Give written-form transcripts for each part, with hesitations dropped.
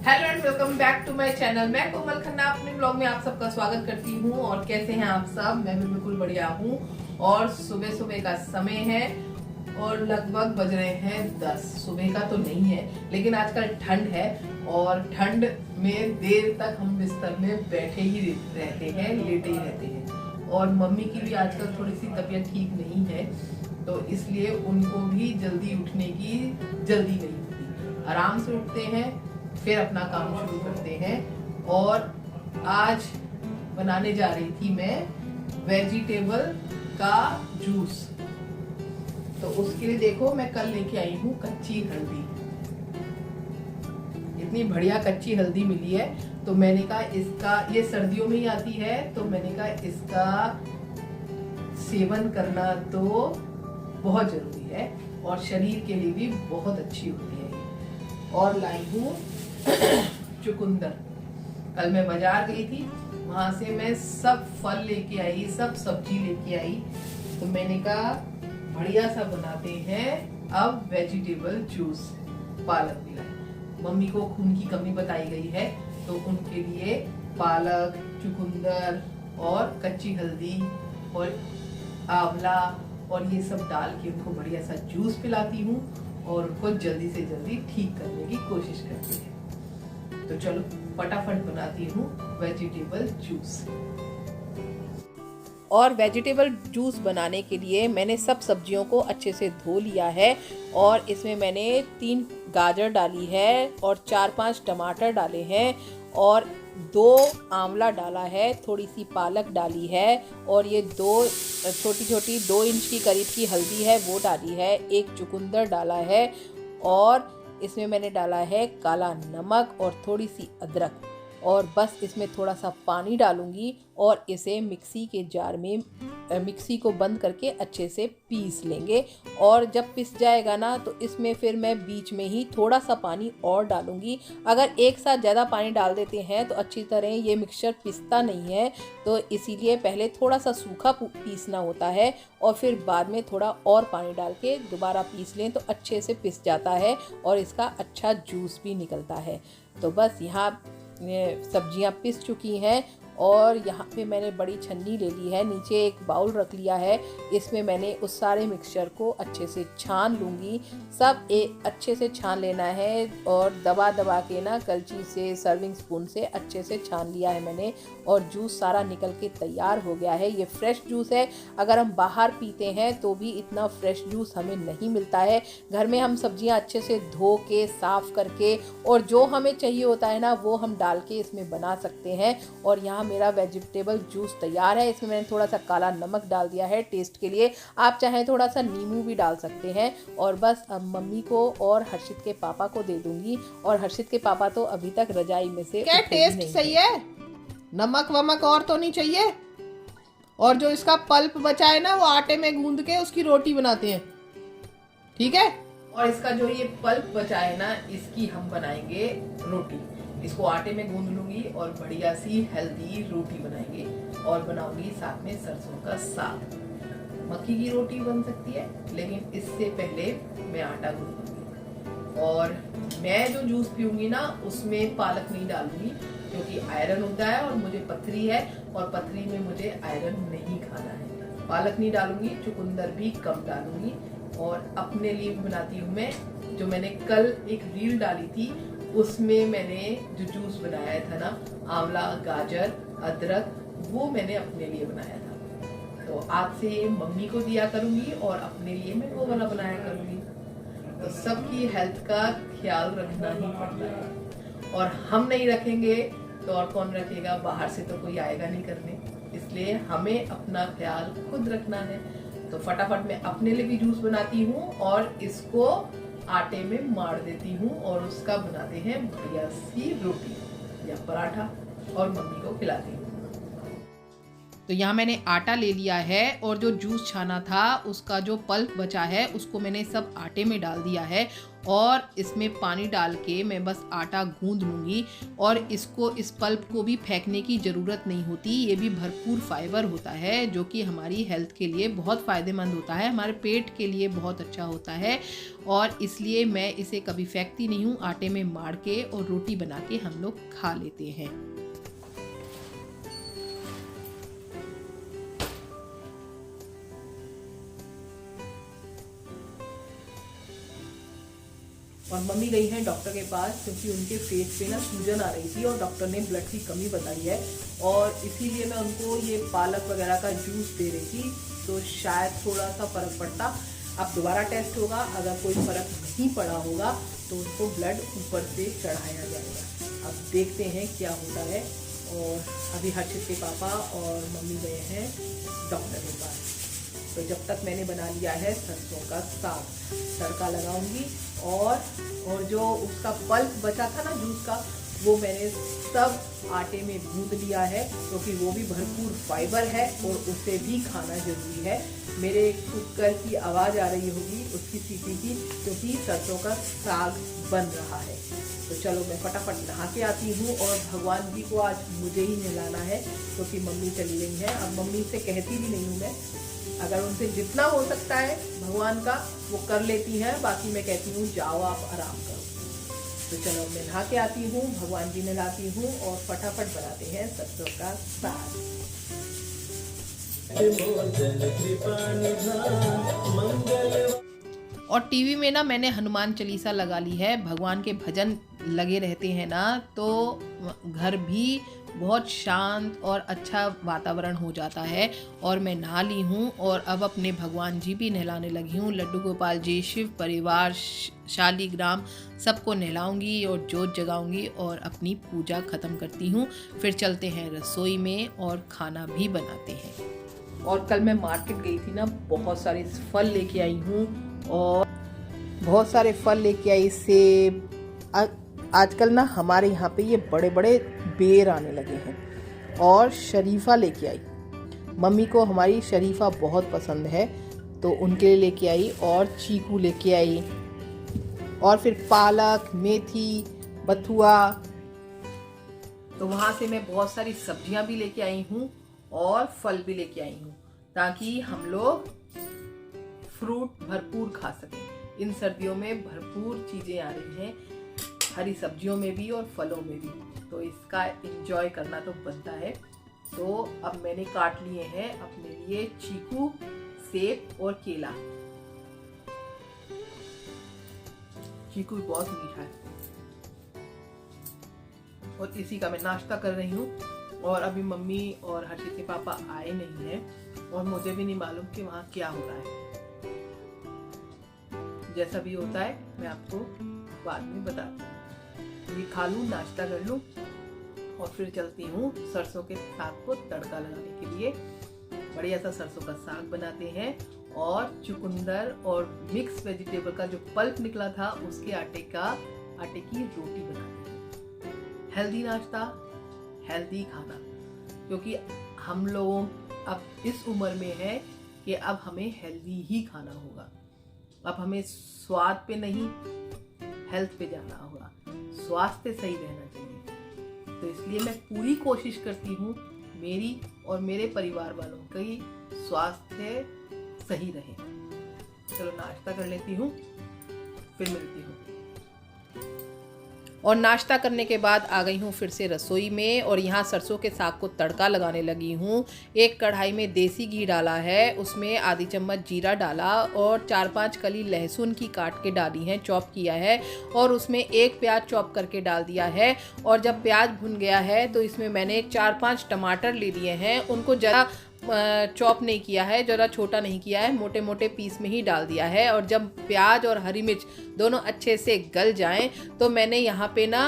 Hello and welcome back to my channel. मैं कोमल खन्ना अपने blog में आप सबका स्वागत करती हूँ। और कैसे हैं आप सब? मैं भी बिल्कुल बढ़िया हूँ। और सुबह सुबह का समय है और लगभग बज रहे हैं 10। सुबह का तो नहीं है, लेकिन आजकल ठंड है और ठंड में देर तक हम बिस्तर में बैठे ही रहते हैं, लेटे ही रहते हैं। और मम्मी की भी आजकल थोड़ी सी तबीयत ठीक नहीं है, तो इसलिए उनको भी जल्दी उठने की जल्दी नहीं होती। आराम से उठते हैं, फिर अपना काम शुरू करते हैं। और आज बनाने जा रही थी मैं वेजिटेबल का जूस। तो उसके लिए देखो, मैं कल लेके आई हूँ कच्ची हल्दी। इतनी बढ़िया कच्ची हल्दी मिली है, तो मैंने कहा इसका, ये सर्दियों में ही आती है, तो मैंने कहा इसका सेवन करना तो बहुत जरूरी है और शरीर के लिए भी बहुत अच्छी होती है। और लाई हूँ चुकंदर। कल मैं बाजार गई थी, वहां से मैं सब फल लेके आई, सब सब्जी लेके आई। तो मैंने कहा बढ़िया सा बनाते हैं अब वेजिटेबल जूस। पालक भी लाई, मम्मी को खून की कमी बताई गई है, तो उनके लिए पालक, चुकंदर और कच्ची हल्दी और आंवला और ये सब डाल के उनको बढ़िया सा जूस पिलाती हूँ और उनको जल्दी से जल्दी ठीक करने की कोशिश करती है। तो चलो फटाफट बनाती हूँ वेजिटेबल जूस। और वेजिटेबल जूस बनाने के लिए मैंने सब सब्जियों को अच्छे से धो लिया है और इसमें मैंने 3 गाजर डाली है और 4-5 टमाटर डाले हैं और 2 आंवला डाला है, थोड़ी सी पालक डाली है और ये 2 छोटी छोटी 2 इंच की करीब की हल्दी है वो डाली है, 1 चुकंदर डाला है और इसमें मैंने डाला है काला नमक और थोड़ी सी अदरक। और बस इसमें थोड़ा सा पानी डालूंगी और इसे मिक्सी के जार में मिक्सी को बंद करके अच्छे से पीस लेंगे। और जब पिस जाएगा ना, तो इसमें फिर मैं बीच में ही थोड़ा सा पानी और डालूंगी। अगर एक साथ ज़्यादा पानी डाल देते हैं तो अच्छी तरह ये मिक्सचर पिसता नहीं है, तो इसीलिए पहले थोड़ा सा सूखा पीसना होता है और फिर बाद में थोड़ा और पानी डाल के दोबारा पीस लें तो अच्छे से पिस जाता है और इसका अच्छा जूस भी निकलता है। तो बस यहाँ सब्जियां पिस चुकी हैं और यहाँ पे मैंने बड़ी छन्नी ले ली है, नीचे एक बाउल रख लिया है। इसमें मैंने उस सारे मिक्सचर को अच्छे से छान लूँगी। सब अच्छे से छान लेना है और दबा दबा के ना कलची से, सर्विंग स्पून से अच्छे से छान लिया है मैंने और जूस सारा निकल के तैयार हो गया है। ये फ्रेश जूस है, अगर हम बाहर पीते हैं तो भी इतना फ्रेश जूस हमें नहीं मिलता है। घर में हम सब्जियां अच्छे से धो के, साफ करके और जो हमें चाहिए होता है ना, वो हम डाल के इसमें बना सकते हैं। और यहाँ मेरा वेजिटेबल जूस तैयार है। इसमें मैंने थोड़ा सा काला नमक डाल दिया है टेस्ट के लिए, आप चाहें थोड़ा सा नींबू भी डाल सकते हैं। और बस अब मम्मी को और हर्षित के पापा को दे दूंगी। और हर्षित के पापा तो अभी तक रजाई में से क्या टेस्ट सही है? नमक वमक और तो नहीं चाहिए? और जो इसका पल्प बचा है ना, वो आटे में गूंद के उसकी रोटी बनाते हैं, ठीक है? और इसका जो ये पल्प बचा है ना, इसकी हम बनाएंगे रोटी। इसको आटे में गूंद लूंगी और बढ़िया सी हेल्दी रोटी बनाएंगे और बनाऊंगी साथ में सरसों का साग। मक्की की रोटी बन सकती है, लेकिन इससे पहले मैं आटा गूंदूंगी। और मैं जो जूस पीऊंगी ना, उसमें पालक नहीं डालूंगी क्योंकि आयरन होता है और मुझे पथरी है और पथरी में मुझे आयरन नहीं खाना है। पालक नहीं डालूंगी, चुकंदर भी कम डालूंगी। और अपने लिए भी बनाती हूँ मैं, जो मैंने कल एक रील डाली थी, उसमें मैंने जो जूस बनाया था ना, आंवला, गाजर, अदरक, वो मैंने अपने लिए बनाया था। तो आज से ये मम्मी को दिया करूंगी और अपने लिए मैं वो वाला बनाया करूंगी। तो सबकी हेल्थ का ख्याल रखना ही पड़ता है और हम नहीं रखेंगे तो और कौन रखेगा? बाहर से तो कोई आएगा नहीं करने, इसलिए हमें अपना ख्याल खुद रखना है। तो फटाफट मैं अपने लिए भी जूस बनाती हूँ और इसको आटे में मार देती हूँ और उसका बनाते हैं बढ़िया सी रोटी या पराठा और मम्मी को खिलाती हूँ। तो यहाँ मैंने आटा ले लिया है और जो जूस छाना था उसका जो पल्प बचा है उसको मैंने सब आटे में डाल दिया है और इसमें पानी डाल के मैं बस आटा गूंद लूँगी। और इसको, इस पल्प को भी फेंकने की ज़रूरत नहीं होती। ये भी भरपूर फाइबर होता है जो कि हमारी हेल्थ के लिए बहुत फ़ायदेमंद होता है, हमारे पेट के लिए बहुत अच्छा होता है। और इसलिए मैं इसे कभी फेंकती नहीं हूँ, आटे में मार के और रोटी बना के हम लोग खा लेते हैं। और मम्मी गई हैं डॉक्टर के पास क्योंकि उनके पेट पे ना सूजन आ रही थी और डॉक्टर ने ब्लड की कमी बताई है, और इसीलिए मैं उनको ये पालक वगैरह का जूस दे रही थी, तो शायद थोड़ा सा फ़र्क पड़ता। अब दोबारा टेस्ट होगा, अगर कोई फ़र्क नहीं पड़ा होगा तो उनको ब्लड ऊपर से चढ़ाया जाएगा। अब देखते हैं क्या होता है। और अभी हर्षित के पापा और मम्मी गए हैं डॉक्टर के पास। तो जब तक मैंने बना लिया है सरसों का साग, तड़का लगाऊंगी। और जो उसका पल्प बचा था ना जूस का, वो मैंने सब आटे में गूंद लिया है क्योंकि वो भी भरपूर फाइबर है और उसे भी खाना जरूरी है। मेरे कुकर की आवाज़ आ रही होगी उसकी सीटी की, क्योंकि सरसों का साग बन रहा है। तो चलो मैं फटाफट नहा के आती हूँ। और भगवान जी को आज मुझे ही नहलाना है क्योंकि मम्मी चली गई है। अब मम्मी से कहती भी नहीं हूँ मैं, अगर उनसे जितना हो सकता है भगवान का वो कर लेती हैं, बाकी मैं कहती हूँ जाओ आप आराम करो। तो चलो मैं नहा के आती हूँ, भगवान जी नहलाती हूँ और फटाफट बनाते हैं सरसों का साग। और टीवी में ना मैंने हनुमान चालीसा लगा ली है, भगवान के भजन लगे रहते हैं ना, तो घर भी बहुत शांत और अच्छा वातावरण हो जाता है। और मैं नहा ली हूँ और अब अपने भगवान जी भी नहलाने लगी हूँ। लड्डू गोपाल जी, शिव परिवार, शालीग्राम, सबको नहलाऊंगी और जोत जगाऊंगी और अपनी पूजा ख़त्म करती हूँ। फिर चलते हैं रसोई में और खाना भी बनाते हैं। और कल मैं मार्केट गई थी ना, बहुत सारे फल लेके आई हूँ और बहुत सारे फल लेके आई, सेब। आजकल ना हमारे यहाँ पे ये बड़े बड़े बेर आने लगे हैं। और शरीफा लेके आई, मम्मी को हमारी शरीफा बहुत पसंद है तो उनके लिए लेके आई। और चीकू लेके आई, और फिर पालक, मेथी, बथुआ। तो वहाँ से मैं बहुत सारी सब्जियाँ भी लेके आई हूँ और फल भी लेके आई हूँ, ताकि हम लोग फ्रूट भरपूर खा सकें। इन सर्दियों में भरपूर चीज़ें आ रही हैं, हरी सब्जियों में भी और फलों में भी, तो इसका एंजॉय करना तो बनता है। तो अब मैंने काट लिए हैं अपने लिए चीकू, सेब और केला। चीकू बहुत मीठा है और इसी का मैं नाश्ता कर रही हूँ। और अभी मम्मी और हर्षित के पापा आए नहीं हैं और मुझे भी नहीं मालूम कि वहाँ क्या हो रहा है। जैसा भी होता है मैं आपको बाद में बताती हूँ। ये खा लूँ, नाश्ता कर लूँ और फिर चलती हूँ सरसों के साग को तड़का लगाने के लिए। बढ़िया सा सरसों का साग बनाते हैं और चुकंदर और मिक्स वेजिटेबल का जो पल्प निकला था उसके आटे की रोटी बनाते हैं। हेल्दी नाश्ता, हेल्दी खाना, क्योंकि हम लोगों अब इस उम्र में है कि अब हमें हेल्दी ही खाना होगा। अब हमें स्वाद पे नहीं, हेल्थ पे जाना होगा, स्वास्थ्य सही रहना चाहिए। तो इसलिए मैं पूरी कोशिश करती हूँ मेरी और मेरे परिवार वालों की स्वास्थ्य सही रहे। चलो नाश्ता कर लेती हूँ, फिर मिलती हूँ। और नाश्ता करने के बाद आ गई हूँ फिर से रसोई में और यहाँ सरसों के साग को तड़का लगाने लगी हूँ। एक कढ़ाई में देसी घी डाला है, उसमें आधी चम्मच जीरा डाला और 4-5 कली लहसुन की काट के डाली है, चॉप किया है, और उसमें एक प्याज चॉप करके डाल दिया है। और जब प्याज भुन गया है तो इसमें मैंने 4-5 टमाटर ले लिए हैं, उनको ज़रा चॉप नहीं किया है, ज़रा छोटा नहीं किया है, मोटे मोटे पीस में ही डाल दिया है। और जब प्याज और हरी मिर्च दोनों अच्छे से गल जाएं तो मैंने यहाँ पे ना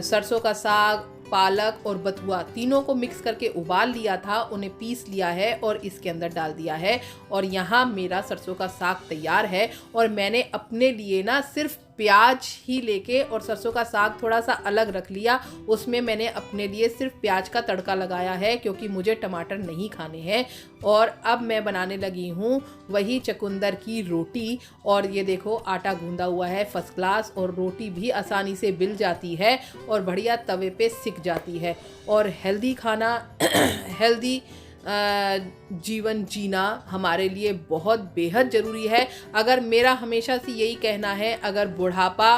सरसों का साग, पालक और बथुआ तीनों को मिक्स करके उबाल लिया था, उन्हें पीस लिया है और इसके अंदर डाल दिया है। और यहाँ मेरा सरसों का साग तैयार है। और मैंने अपने लिए ना सिर्फ प्याज ही लेके और सरसों का साग थोड़ा सा अलग रख लिया, उसमें मैंने अपने लिए सिर्फ प्याज का तड़का लगाया है क्योंकि मुझे टमाटर नहीं खाने हैं। और अब मैं बनाने लगी हूँ वही चुकंदर की रोटी। और ये देखो आटा गूंदा हुआ है फर्स्ट क्लास, और रोटी भी आसानी से बिल जाती है और बढ़िया तवे पे सिक जाती है। और हेल्दी खाना हेल्दी जीवन जीना हमारे लिए बहुत बेहद ज़रूरी है। अगर मेरा हमेशा से यही कहना है, अगर बुढ़ापा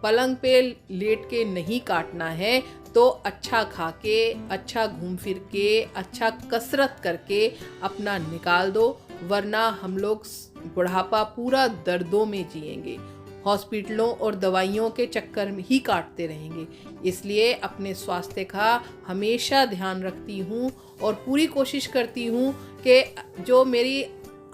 पलंग पे लेट के नहीं काटना है तो अच्छा खा के, अच्छा घूम फिर के, अच्छा कसरत करके अपना निकाल दो, वरना हम लोग बुढ़ापा पूरा दर्दों में जिएंगे, हॉस्पिटलों और दवाइयों के चक्कर में ही काटते रहेंगे। इसलिए अपने स्वास्थ्य का हमेशा ध्यान रखती हूँ और पूरी कोशिश करती हूँ कि जो मेरी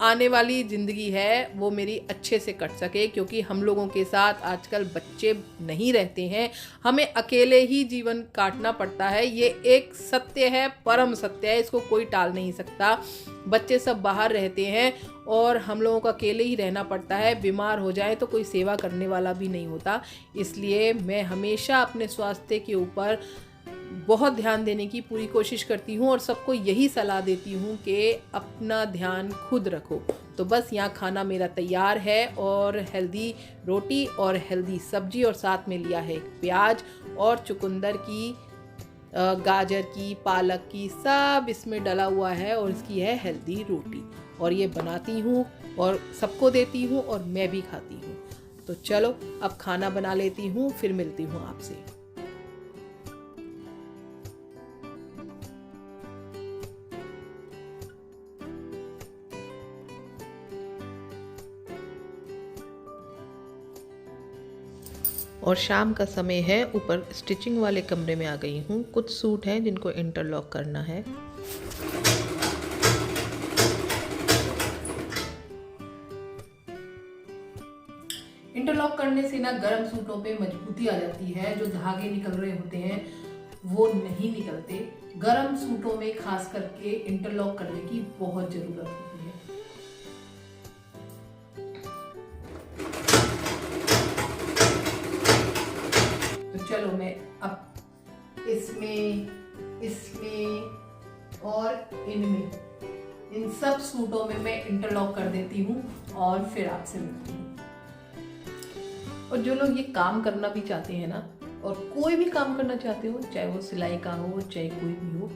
आने वाली ज़िंदगी है वो मेरी अच्छे से कट सके, क्योंकि हम लोगों के साथ आजकल बच्चे नहीं रहते हैं, हमें अकेले ही जीवन काटना पड़ता है। ये एक सत्य है, परम सत्य है, इसको कोई टाल नहीं सकता। बच्चे सब बाहर रहते हैं और हम लोगों को अकेले ही रहना पड़ता है। बीमार हो जाए तो कोई सेवा करने वाला भी नहीं होता। इसलिए मैं हमेशा अपने स्वास्थ्य के ऊपर बहुत ध्यान देने की पूरी कोशिश करती हूँ और सबको यही सलाह देती हूँ कि अपना ध्यान खुद रखो। तो बस यहाँ खाना मेरा तैयार है, और हेल्दी रोटी और हेल्दी सब्जी, और साथ में लिया है प्याज और चुकंदर की, गाजर की, पालक की, सब इसमें डला हुआ है, और इसकी है हेल्दी रोटी। और ये बनाती हूँ और सबको देती हूँ और मैं भी खाती हूँ। तो चलो अब खाना बना लेती हूँ, फिर मिलती हूँ आपसे। और शाम का समय है, ऊपर स्टिचिंग वाले कमरे में आ गई हूँ। कुछ सूट हैं जिनको इंटरलॉक करना है। इंटरलॉक करने से ना गर्म सूटों पे मजबूती आ जाती है, जो धागे निकल रहे होते हैं वो नहीं निकलते। गर्म सूटों में खास करके इंटरलॉक करने की बहुत ज़रूरत होती है। चलो मैं अब इसमें और इनमें, इन सब सूटों में मैं इंटरलॉक कर देती हूँ और फिर आपसे मिलती हूँ। और जो लोग ये काम करना भी चाहते हैं ना, और कोई भी काम करना चाहते हो, चाहे वो सिलाई का हो, चाहे कोई भी हो,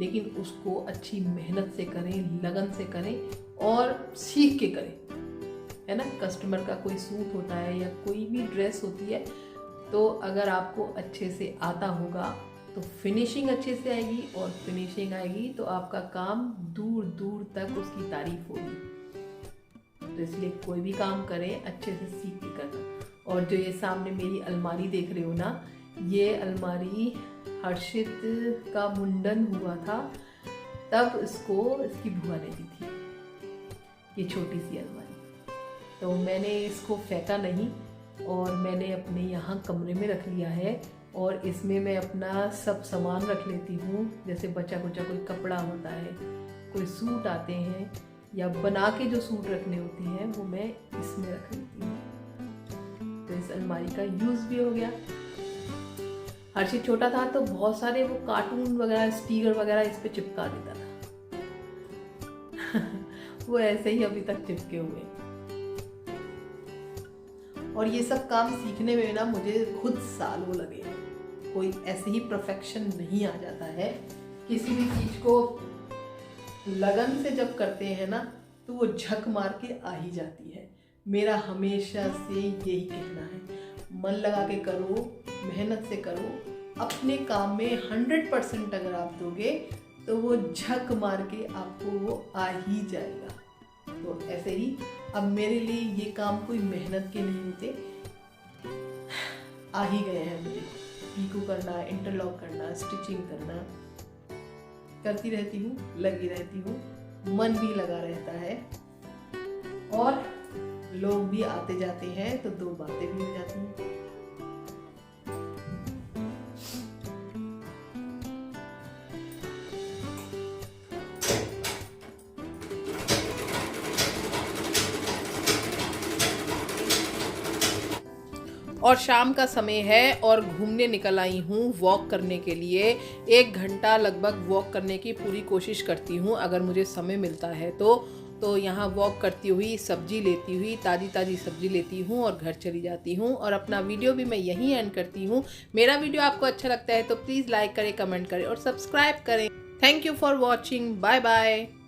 लेकिन उसको अच्छी मेहनत से करें, लगन से करें और सीख के करें, है ना। कस्टमर का कोई सूट होता है या कोई भी ड्रेस होती है, तो अगर आपको अच्छे से आता होगा तो फिनिशिंग अच्छे से आएगी, और फिनिशिंग आएगी तो आपका काम दूर दूर तक उसकी तारीफ होगी। तो इसलिए कोई भी काम करें अच्छे से सीख के करना। और जो ये सामने मेरी अलमारी देख रहे हो ना, ये अलमारी हर्षित का मुंडन हुआ था, तब इसकी बुआ ने दी थी, ये छोटी सी अलमारी। तो मैंने इसको फेंका नहीं, और मैंने अपने यहाँ कमरे में रख लिया है, और इसमें मैं अपना सब सामान रख लेती हूँ। जैसे बचा कुचा कोई कपड़ा होता है, कोई सूट आते हैं, या बना के जो सूट रखने होते हैं वो मैं इसमें रख लेती हूँ। तो इस अलमारी का यूज़ भी हो गया। हर्षित छोटा था तो बहुत सारे वो कार्टून वगैरह, स्टिकर वगैरह इस पे चिपका देता था वो ऐसे ही अभी तक चिपके हुए। और ये सब काम सीखने में ना मुझे खुद सालों लगे। कोई ऐसे ही परफेक्शन नहीं आ जाता है। किसी भी चीज को लगन से जब करते हैं ना, तो वो झक मार के आ ही जाती है। मेरा हमेशा से यही कहना है, मन लगा के करो, मेहनत से करो, अपने काम में 100% अगर आप दोगे तो वो झक मार के आपको वो आ ही जाएगा। तो ऐसे ही अब मेरे लिए ये काम कोई मेहनत के नहीं होते, आ ही गए हैं मुझे। पीको करना, इंटरलॉक करना, स्टिचिंग करना करती रहती हूँ, लगी रहती हूँ, मन भी लगा रहता है, और लोग भी आते जाते हैं तो दो बातें भी हो जाती हैं। और शाम का समय है और घूमने निकल आई हूँ वॉक करने के लिए। 1 घंटा लगभग वॉक करने की पूरी कोशिश करती हूँ अगर मुझे समय मिलता है तो यहाँ वॉक करती हुई सब्जी लेती हुई ताज़ी सब्जी लेती हूँ और घर चली जाती हूँ। और अपना वीडियो भी मैं यहीं एंड करती हूँ। मेरा वीडियो आपको अच्छा लगता है तो प्लीज़ लाइक करें, कमेंट करें और सब्सक्राइब करें। Thank you for watching. Bye bye.